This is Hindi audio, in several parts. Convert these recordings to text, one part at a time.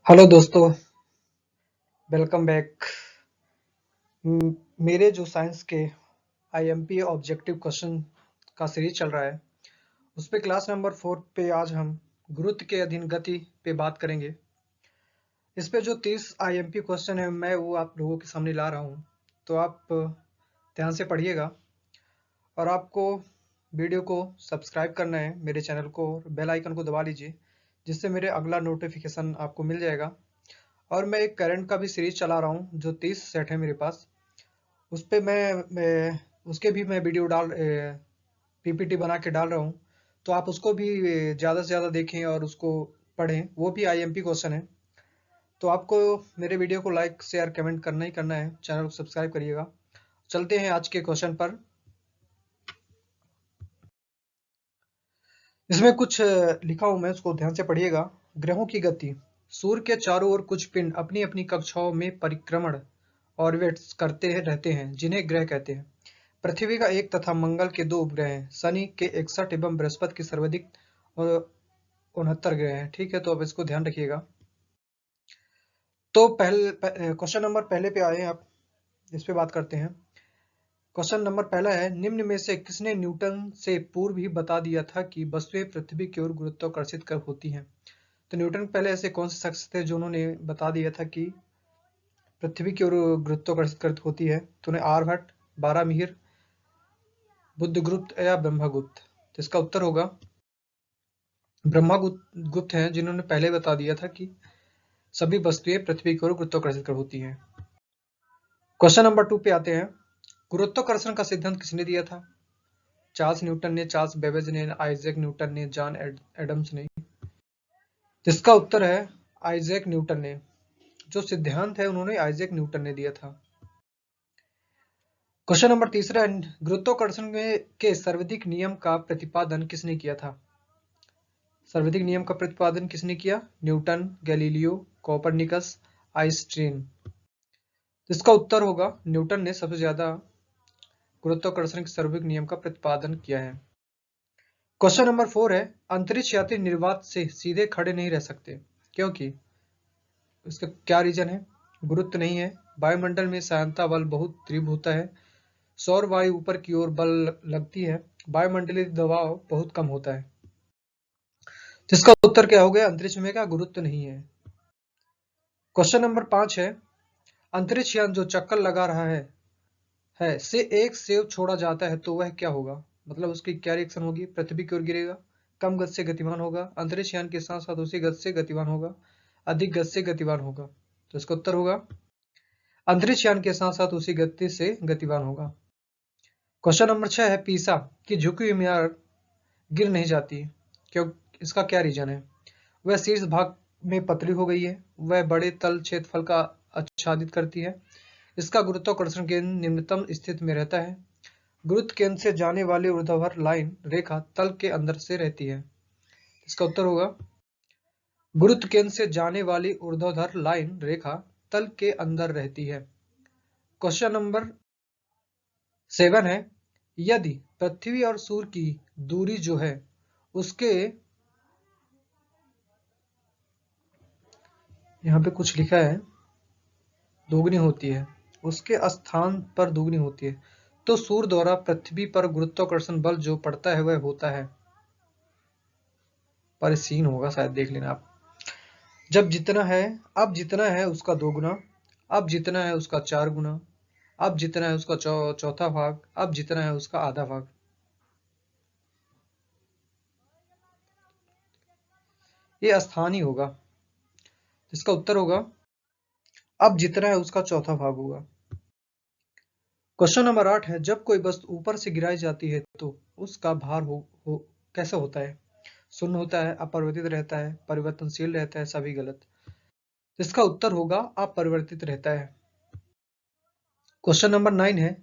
हेलो दोस्तों, वेलकम बैक। मेरे जो साइंस के आईएमपी ऑब्जेक्टिव क्वेश्चन का सीरीज चल रहा है, उस पे क्लास नंबर 4 पे आज हम गुरुत्व के अधीन गति पे बात करेंगे। इस पे जो 30 आईएमपी क्वेश्चन है मैं वो आप लोगों के सामने ला रहा हूँ, तो आप ध्यान से पढ़िएगा और आपको वीडियो को सब्सक्राइब करना है मेरे चैनल को और बेल आइकन को दबा लीजिए, जिससे मेरे अगला नोटिफिकेशन आपको मिल जाएगा। और मैं एक करंट का भी सीरीज चला रहा हूँ जो 30 सेट है मेरे पास। उस पे मैं उसके भी मैं वीडियो पीपीटी बना के डाल रहा हूँ, तो आप उसको भी ज़्यादा से ज़्यादा देखें और उसको पढ़ें। वो भी आईएमपी क्वेश्चन है। तो आपको मेरे वीडियो को लाइक शेयर कमेंट करना ही करना है, चैनल को सब्सक्राइब करिएगा। चलते हैं आज के क्वेश्चन पर। इसमें कुछ लिखा हूं मैं, उसको ध्यान से पढ़िएगा। ग्रहों की गति। सूर्य के चारों ओर कुछ पिंड अपनी अपनी कक्षाओं में परिक्रमण ऑर्बिट्स करते रहते हैं, जिन्हें ग्रह कहते हैं। पृथ्वी का एक तथा मंगल के 2 उपग्रह हैं। शनि के 61 एवं बृहस्पति के सर्वाधिक 69 ग्रह हैं। ठीक है, तो अब इसको ध्यान रखिएगा। तो क्वेश्चन नंबर पहले पे आए हैं आप, इस पे बात करते हैं। क्वेश्चन नंबर पहला है, निम्न में से किसने न्यूटन से पूर्व ही बता दिया था कि वस्तुएं पृथ्वी की ओर गुरुत्वाकर्षित कर होती हैं। तो न्यूटन पहले ऐसे कौन से शख्स थे जो उन्होंने बता दिया था कि पृथ्वी की ओर गुरुत्वाकर्षित कर होती है? तो उन्हें आर्यभट्ट, बारामीहिर, बुद्धगुप्त या ब्रह्मगुप्त? तो इसका उत्तर होगा ब्रह्मगुप्त हैं, जिन्होंने पहले बता दिया था कि सभी वस्तुएं पृथ्वी की ओर गुरुत्वाकर्षित कर होती हैं। क्वेश्चन नंबर 2 पे आते हैं। गुरुत्वाकर्षण का सिद्धांत किसने दिया था? चार्ल्स न्यूटन ने, चार्ल्स बेबेज ने, आइजैक न्यूटन ने, जॉन एडम्स ने? इसका उत्तर है आइजैक न्यूटन ने। जो सिद्धांत है उन्होंने आइजैक न्यूटन ने दिया था। क्वेश्चन नंबर तीसरा है, गुरुत्वाकर्षण के सर्वाधिक नियम का प्रतिपादन किसने किया था? सर्वाधिक नियम का प्रतिपादन किसने किया? Newton, Galileo, Copernicus, Einstein? इसका उत्तर होगा न्यूटन ने सबसे ज्यादा गुरुत्वाकर्षण के सर्वाधिक नियम का प्रतिपादन किया है। क्वेश्चन नंबर 4 है, अंतरिक्ष यात्री निर्वात से सीधे खड़े नहीं रह सकते, क्योंकि? इसका क्या रीजन है? गुरुत्व नहीं है, वायुमंडल में सहायता बल बहुत तीव्र होता है, सौर वायु ऊपर की ओर बल लगती है, वायुमंडलीय दबाव बहुत कम होता है। जिसका उत्तर क्या हो गया? अंतरिक्ष में क्या गुरुत्व नहीं है। क्वेश्चन नंबर 5 है, अंतरिक्ष यान जो चक्कर लगा रहा है से एक सेव छोड़ा जाता है तो वह क्या होगा? मतलब उसकी क्या रिएक्शन होगी? पृथ्वी की ओर गिरेगा, कम गति से गतिमान होगा, अंतरिक्ष यान के साथ साथ उसी गति से गतिमान होगा, अधिक गति से गतिमान होगा? तो इसका उत्तर होगा अंतरिक्ष यान के साथ साथ उसी गति से गतिमान होगा। क्वेश्चन नंबर 6 है, पीसा की झुकी हुई मीनार गिर नहीं जाती, क्यों? इसका क्या रीजन है? वह शीर्ष भाग में पतली हो गई है, वह बड़े तल क्षेत्रफल का आच्छादित करती है, इसका गुरुत्वाकर्षण केंद्र निम्नतम स्थिति में रहता है, गुरुत्व केंद्र से जाने वाली ऊर्ध्वाधर लाइन रेखा तल के अंदर से रहती है। इसका उत्तर होगा गुरुत्व केंद्र से जाने वाली ऊर्ध्वाधर लाइन रेखा तल के अंदर रहती है। क्वेश्चन नंबर 7 है, यदि पृथ्वी और सूर्य की दूरी जो है उसके, यहाँ पे कुछ लिखा है दोगुनी होती है, उसके स्थान पर दोगुनी होती है, तो सूर्य द्वारा पृथ्वी पर गुरुत्वाकर्षण बल जो पड़ता है वह होता है, पर सीन होगा शायद, देख लेना आप। जब जितना है, अब जितना है उसका 2 गुना, अब जितना है उसका 4 गुना, अब जितना है उसका चौथा भाग, अब जितना है उसका आधा भाग। ये स्थान ही होगा। इसका उत्तर होगा अब जितना है उसका चौथा भाग होगा। क्वेश्चन नंबर 8 है, जब कोई वस्तु ऊपर से गिराई जाती है तो उसका भार कैसा होता है? शून्य होता है, अपरिवर्तित रहता है, परिवर्तनशील रहता है, सभी गलत? इसका उत्तर होगा अपरिवर्तित रहता है। क्वेश्चन नंबर 9 है,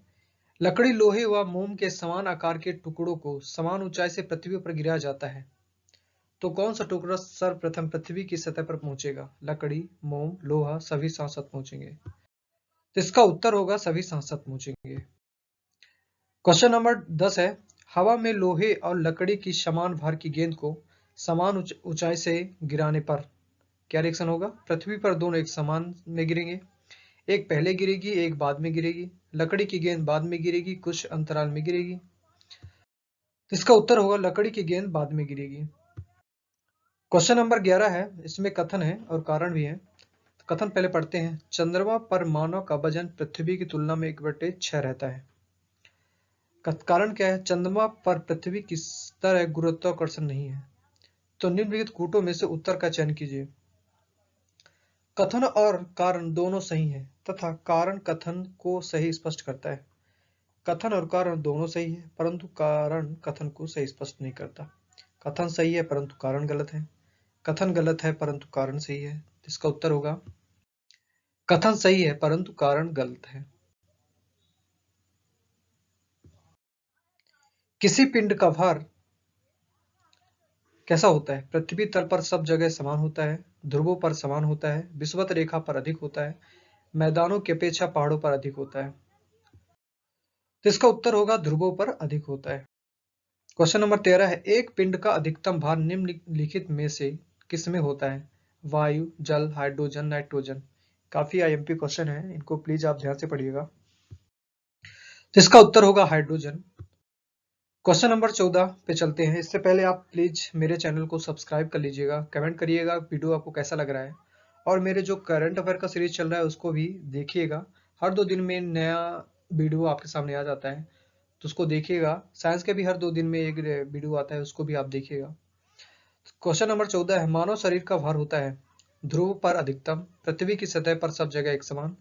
लकड़ी, लोहे व मोम के समान आकार के टुकड़ों को समान ऊंचाई से पृथ्वी पर गिराया जाता है, तो कौन सा टुकड़ा सर्वप्रथम पृथ्वी की सतह पर पहुंचेगा? लकड़ी, मोम, लोहा, सभी साथ साथ पहुंचेंगे? तो इसका उत्तर होगा सभी साथ साथ पहुंचेंगे। क्वेश्चन नंबर 10 है, हवा में लोहे और लकड़ी की समान भार की गेंद को समान ऊंचाई से गिराने पर क्या रिएक्शन होगा? पृथ्वी पर दोनों एक समान में गिरेंगे, एक पहले गिरेगी एक बाद में गिरेगी। लकड़ी की गेंद बाद में गिरेगी, कुछ अंतराल में गिरेगी। तो इसका उत्तर होगा लकड़ी की गेंद बाद में गिरेगी। क्वेश्चन नंबर 11 है, इसमें कथन है और कारण भी है। तो कथन पहले पढ़ते हैं। चंद्रमा पर मानव का वजन पृथ्वी की तुलना में 1/6 रहता है। कारण क्या है? चंद्रमा पर पृथ्वी की तरह गुरुत्वाकर्षण नहीं है। तो निम्नलिखित कूटों में से उत्तर का चयन कीजिए। कथन और कारण दोनों सही हैं तथा कारण कथन को सही स्पष्ट करता है। कथन और कारण दोनों सही है परंतु कारण कथन को सही स्पष्ट नहीं करता। कथन सही है परंतु कारण गलत है, कथन गलत है परंतु कारण सही है। इसका उत्तर होगा कथन सही है परंतु कारण गलत है। किसी पिंड का भार कैसा होता है? पृथ्वी तल पर सब जगह समान होता है, ध्रुवों पर समान होता है, विषुवत रेखा पर अधिक होता है, मैदानों की अपेक्षा पहाड़ों पर अधिक होता है। तो इसका उत्तर होगा ध्रुवों पर अधिक होता है। क्वेश्चन नंबर 13 है, एक पिंड का अधिकतम भार निम्नलिखित में से किसमें होता है? वायु, जल, हाइड्रोजन, नाइट्रोजन। काफी आईएमपी क्वेश्चन है, इनको प्लीज आप ध्यान से पढ़िएगा। तो इसका उत्तर होगा हाइड्रोजन। क्वेश्चन नंबर 14 पे चलते हैं। इससे पहले आप प्लीज मेरे चैनल को सब्सक्राइब कर लीजिएगा, कमेंट करिएगा वीडियो आपको कैसा लग रहा है, और मेरे जो करंट अफेयर का सीरीज चल रहा है उसको भी देखिएगा। हर 2 दिन में नया वीडियो आपके सामने आ जाता है, तो उसको देखिएगा। साइंस के भी हर 2 दिन में एक वीडियो आता है, उसको भी आप देखिएगा। क्वेश्चन नंबर 14 है, मानव शरीर का भार होता है ध्रुव पर अधिकतम, पृथ्वी की सतह पर सब जगह एक समान,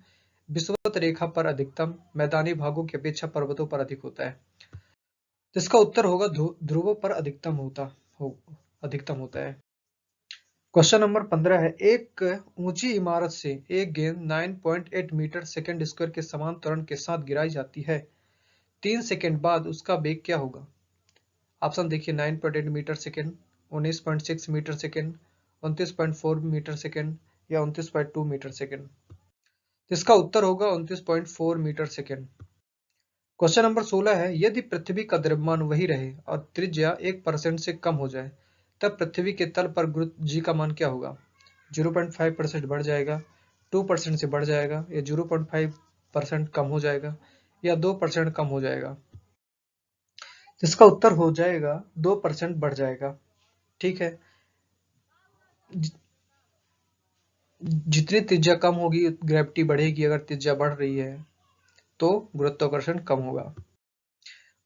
विषुवत रेखा पर अधिकतम, मैदानी भागों की अपेक्षा पर्वतों पर अधिक होता है। तो इसका उत्तर होगा ध्रुवों पर अधिकतम होता है। क्वेश्चन नंबर 15 है, एक ऊंची इमारत से एक गेंद 9.8 मीटर सेकंड स्क्वायर के समान त्वरण के साथ गिराई जाती है। 3 सेकंड बाद उसका वेग क्या होगा? ऑप्शन देखिए, 9.8 metre second, 19.6 metre second, 29.4 metre second या 29.2 मीटर सेकंड। इसका उत्तर होगा 29.4 मीटर सेकंड। क्वेश्चन नंबर 16 है, यदि पृथ्वी का द्रव्यमान वही रहे और त्रिज्या 1% से कम हो जाए तब पृथ्वी के तल पर गुरुत्व जी का मान क्या होगा? 0.5% बढ़ जाएगा, 2% से बढ़ जाएगा या 0.5% कम हो जाएगा या 2% कम हो जाएगा। इसका उत्तर हो जाएगा 2% बढ़ जाएगा। ठीक है, जितनी त्रिज्या कम होगी ग्रेविटी बढ़ेगी, अगर त्रिज्या बढ़ रही है तो गुरुत्वाकर्षण कम होगा।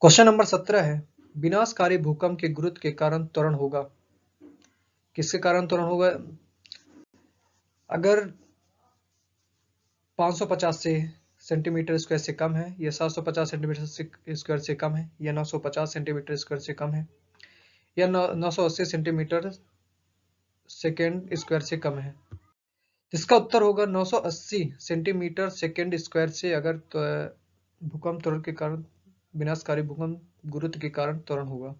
क्वेश्चन नंबर 17 है, विनाशकारी भूकंप के गुरुत्व के कारण त्वरण होगा। किसके कारण त्वरण होगा? अगर 550 सेंटीमीटर स्क्वायर से कम है, या 750 सेंटीमीटर स्क्वायर से कम है, या 950 सेंटीमीटर स्क्वायर से कम है, या 980 सेंटीमीटर सेकेंड स्क्वायर से कम है। इसका उत्तर होगा 980 सेंटीमीटर सेकेंड स्क्वायर से अगर भूकंप त्वरण के कारण, विनाशकारी भूकंप गुरुत्व के कारण त्वरण होगा।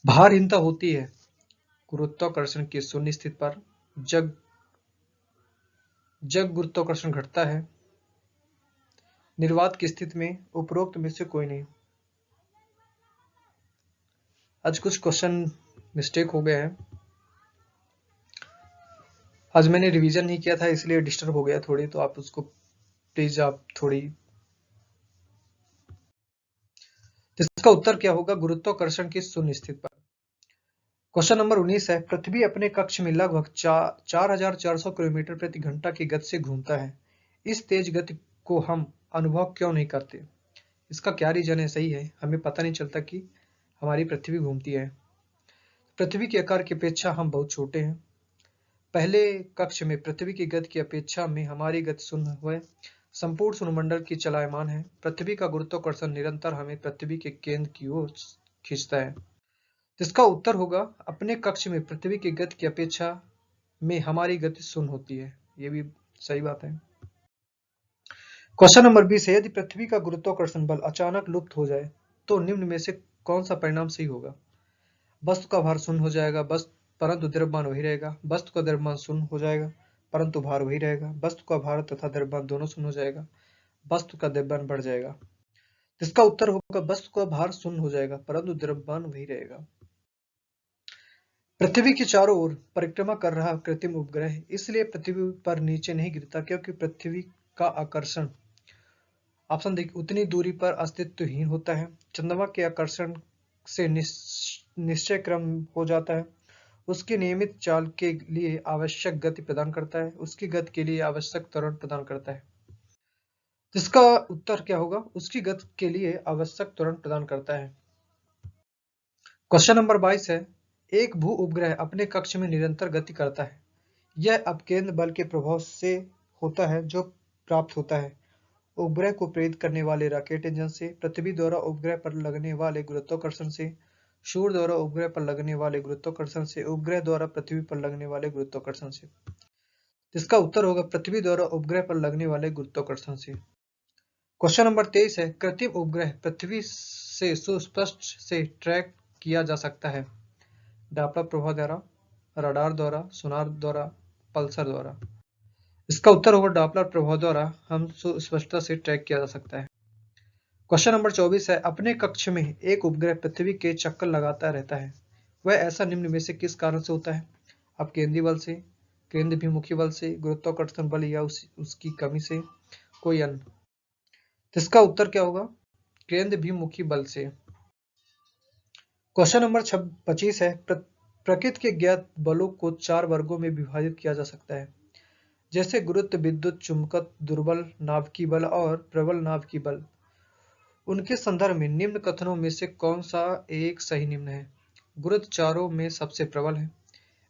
भारहीनता होती है गुरुत्वाकर्षण की शून्य स्थिति पर, जब गुरुत्वाकर्षण घटता है। निर्वात की स्थिति में उपरोक्त में से कोई नहीं। आज कुछ क्वेश्चन मिस्टेक हो गए हैं, आज मैंने रिवीजन नहीं किया था इसलिए डिस्टर्ब हो गया थोड़ी, तो आप उसको प्लीज आप थोड़ी। इसका उत्तर क्या होगा? गुरुत्वाकर्षण की शून्य स्थिति पर। क्वेश्चन नंबर 19 है, पृथ्वी अपने कक्ष में लगभग 4400 किलोमीटर प्रति घंटा की गति से घूमता है। इस तेज गति को हम अनुभव क्यों नहीं करते? इसका क्या रीजन है? सही है, हमें पता नहीं चलता कि हमारी पृथ्वी घूमती है। पृथ्वी के आकार की अपेक्षा हम बहुत छोटे हैं। पहले कक्ष में पृथ्वी की गति की अपेक्षा में हमारी गति शून्य है। संपूर्ण सूर्यमंडल की चलायमान है। पृथ्वी का गुरुत्वाकर्षण निरंतर हमें पृथ्वी के केंद्र की ओर खींचता है। इसका उत्तर होगा अपने कक्ष में पृथ्वी की गति की अपेक्षा में हमारी गति शून्य होती है। ये भी सही बात है। क्वेश्चन नंबर 20 है, यदि पृथ्वी का गुरुत्वाकर्षण बल अचानक लुप्त हो जाए तो निम्न में से कौन सा परिणाम सही होगा? वस्तु का भार शून्य हो जाएगा, परंतु द्रव्यमान वही रहेगा। वस्तु का द्रव्यमान शून्य हो जाएगा परंतु भार वही रहेगा। वस्तु का भार तथा द्रव्यमान दोनों शून्य हो जाएगा, वस्तु का द्रव्यमान बढ़ जाएगा। इसका उत्तर होगा वस्तु का भार शून्य हो जाएगा परंतु द्रव्यमान वही रहेगा। पृथ्वी के चारों ओर परिक्रमा कर रहा कृत्रिम उपग्रह है, इसलिए पृथ्वी पर नीचे नहीं गिरता क्योंकि पृथ्वी का आकर्षण ऑप्शन देखिए उतनी दूरी पर अस्तित्वहीन होता है। चंद्रमा के आकर्षण से निश्चय क्रम हो जाता है। उसकी नियमित चाल के लिए आवश्यक गति प्रदान करता है। उसकी गति के लिए आवश्यक त्वरण प्रदान करता है। इसका उत्तर क्या होगा? उसकी गति के लिए आवश्यक त्वरण प्रदान करता है। क्वेश्चन नंबर 22 है, एक भू उपग्रह अपने कक्ष में निरंतर गति करता है। यह अपकेंद्र बल के प्रभाव से होता है जो प्राप्त होता है उपग्रह को प्रेरित करने वाले रॉकेट इंजन से, पृथ्वी द्वारा उपग्रह पर लगने वाले गुरुत्वाकर्षण से, सूर्य द्वारा उपग्रह पर लगने वाले गुरुत्वाकर्षण से, उपग्रह द्वारा पृथ्वी पर लगने वाले गुरुत्वाकर्षण से। इसका उत्तर होगा पृथ्वी द्वारा उपग्रह पर लगने वाले गुरुत्वाकर्षण से। क्वेश्चन नंबर 23 है, कृत्रिम उपग्रह पृथ्वी से सुस्पष्ट से ट्रैक किया जा सकता है। डॉपलर प्रभाव द्वारा, रडार द्वारा, सोनार द्वारा, पल्सर द्वारा। इसका उत्तर होगा डॉपलर प्रभाव द्वारा हम सुस्पष्टता से ट्रैक किया जा सकता है। क्वेश्चन नंबर 24 है, अपने कक्ष में एक उपग्रह पृथ्वी के चक्कर लगाता रहता है। वह ऐसा निम्न में से किस कारण से होता है? अपकेंद्रीय बल से, केंद्राभिमुखी बल से, गुरुत्वाकर्षण बल या उसकी कमी से, कोई अन्य। इसका उत्तर क्या होगा? केंद्राभिमुखी बल से। क्वेश्चन नंबर 25 है, प्रकृति के ज्ञात बलों को 4 वर्गों में विभाजित किया जा सकता है, जैसे गुरुत्व, विद्युत, चुंबकत्व, दुर्बल नाभिकीय बल और प्रबल नाभिकीय बल। उनके संदर्भ में निम्न कथनों में से कौन सा एक सही निम्न है? गुरुत्व चारों में सबसे प्रबल है।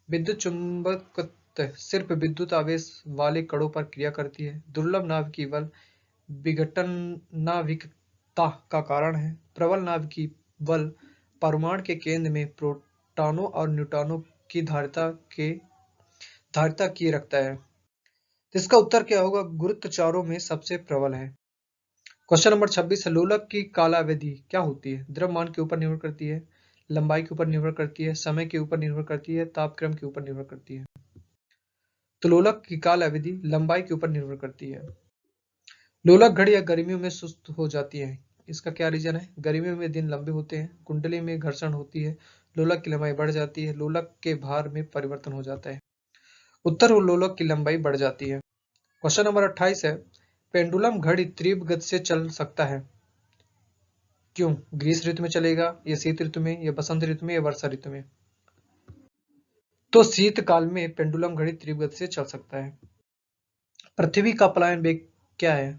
विद्युत चुंबकत्व सिर्फ विद्युत आवेश वाले कणों पर क्रिया करती है। दुर्लभ नाभिकीय बल विघटनाभिकता का कारण है। प्रबल नाभिकीय बल परमाणु के केंद्र में प्रोटॉनों और न्यूट्रॉनों की धारिता किए रखता है। इसका उत्तर क्या होगा? गुरुत्व चारों में सबसे प्रबल है। क्वेश्चन नंबर 26 है, लोलक की कालावधि क्या होती है? द्रव्यमान के ऊपर निर्भर करती है, लंबाई के ऊपर निर्भर करती है, समय के ऊपर निर्भर करती है, तापक्रम के ऊपर निर्भर करती है। तो लोलक की कालावधि लंबाई के ऊपर निर्भर करती है। लोलक घड़ियां गर्मियों में सुस्त हो जाती है। इसका क्या रीजन है? गर्मियों में दिन लंबे होते हैं, कुंडली में घर्षण होती है, लोलक की लंबाई बढ़ जाती है, लोलक के भार में परिवर्तन हो जाता है। उत्तर लोलक की लंबाई बढ़ जाती है। क्वेश्चन नंबर 28 है, पेंडुलम घड़ी तीव्र गति से चल सकता है। क्यों? ग्रीष्म ऋतु में चलेगा, या शीत ऋतु में, या बसंत ऋतु में, या वर्षा ऋतु में? तो शीतकाल में पेंडुलम घड़ी तीव्र गति से चल सकता है। पृथ्वी का पलायन वेग क्या है?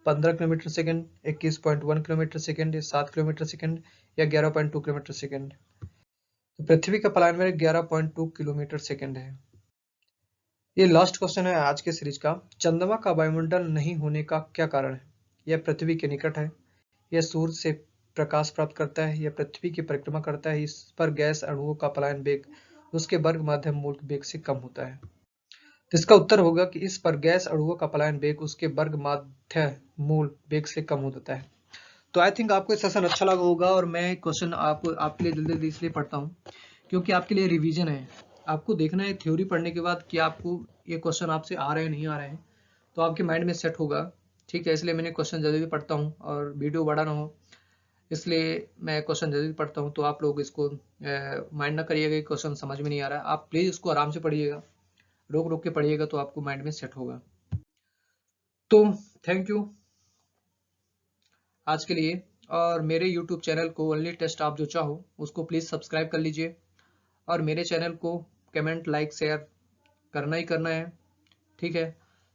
15 kilometre second, 21.1 kilometre second, 7 kilometre second, या 11.2 किलोमीटर सेकंड? तो पृथ्वी का पलायन वेग 11.2 किलोमीटर सेकंड है। ये लास्ट क्वेश्चन है आज के सीरीज का। चंद्रमा का वायुमंडल नहीं होने का क्या कारण है? यह पृथ्वी के निकट है, यह सूर्य से प्रकाश प्राप्त करता है, यह पृथ्वी की परिक्रमा करता है, इस पर गैस अणुओं का पलायन वेग उसके वर्ग माध्यम मूल वेग से कम होता है। तो इसका उत्तर होगा कि इस पर गैस अणुओं का पलायन वेग उसके वर्ग माध्य मूल वेग से कम हो जाता है। तो आई थिंक आपको सेशन अच्छा लगा होगा, और मैं क्वेश्चन आपके लिए जल्दी इसलिए पढ़ता हूँ क्योंकि आपके लिए रिवीजन है। आपको देखना है थ्योरी पढ़ने के बाद कि आपको ये क्वेश्चन आपसे आ रहे हैं नहीं आ रहे हैं, तो आपके माइंड में सेट होगा। ठीक है, इसलिए मैंने क्वेश्चन जल्दी पढ़ता हूँ, और वीडियो बड़ा ना हो इसलिए मैं क्वेश्चन जल्दी पढ़ता हूँ। तो आप लोग इसको माइंड ना करिएगा कि क्वेश्चन समझ में नहीं आ रहा है, आप प्लीज इसको आराम से पढ़िएगा, रोक रोक के पढ़िएगा, तो आपको माइंड में सेट होगा। तो थैंक यू आज के लिए, और मेरे YouTube चैनल को ओनली टेस्ट आप जो चाहो उसको प्लीज सब्सक्राइब कर लीजिए, और मेरे चैनल को कमेंट, लाइक, शेयर करना ही करना है। ठीक है,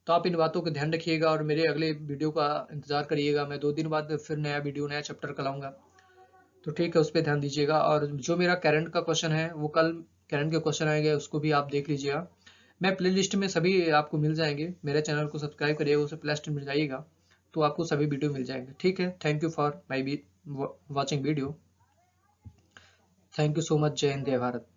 तो आप इन बातों का ध्यान रखिएगा, और मेरे अगले वीडियो का इंतजार करिएगा। मैं 2 दिन बाद फिर नया वीडियो, नया चैप्टर का लाऊंगा, तो ठीक है, उस पर ध्यान दीजिएगा। और जो मेरा करंट का क्वेश्चन है वो कल करंट के क्वेश्चन आएंगे, उसको भी आप देख लीजिएगा। मैं प्ले लिस्ट में सभी आपको मिल जाएंगे। मेरे चैनल को सब्सक्राइब करिएगा, उसे प्ले लिस्ट में जाइएगा तो आपको सभी वीडियो मिल जाएंगे। ठीक है, thank you for my watching video. Thank you so much. जय हिंद, जय भारत।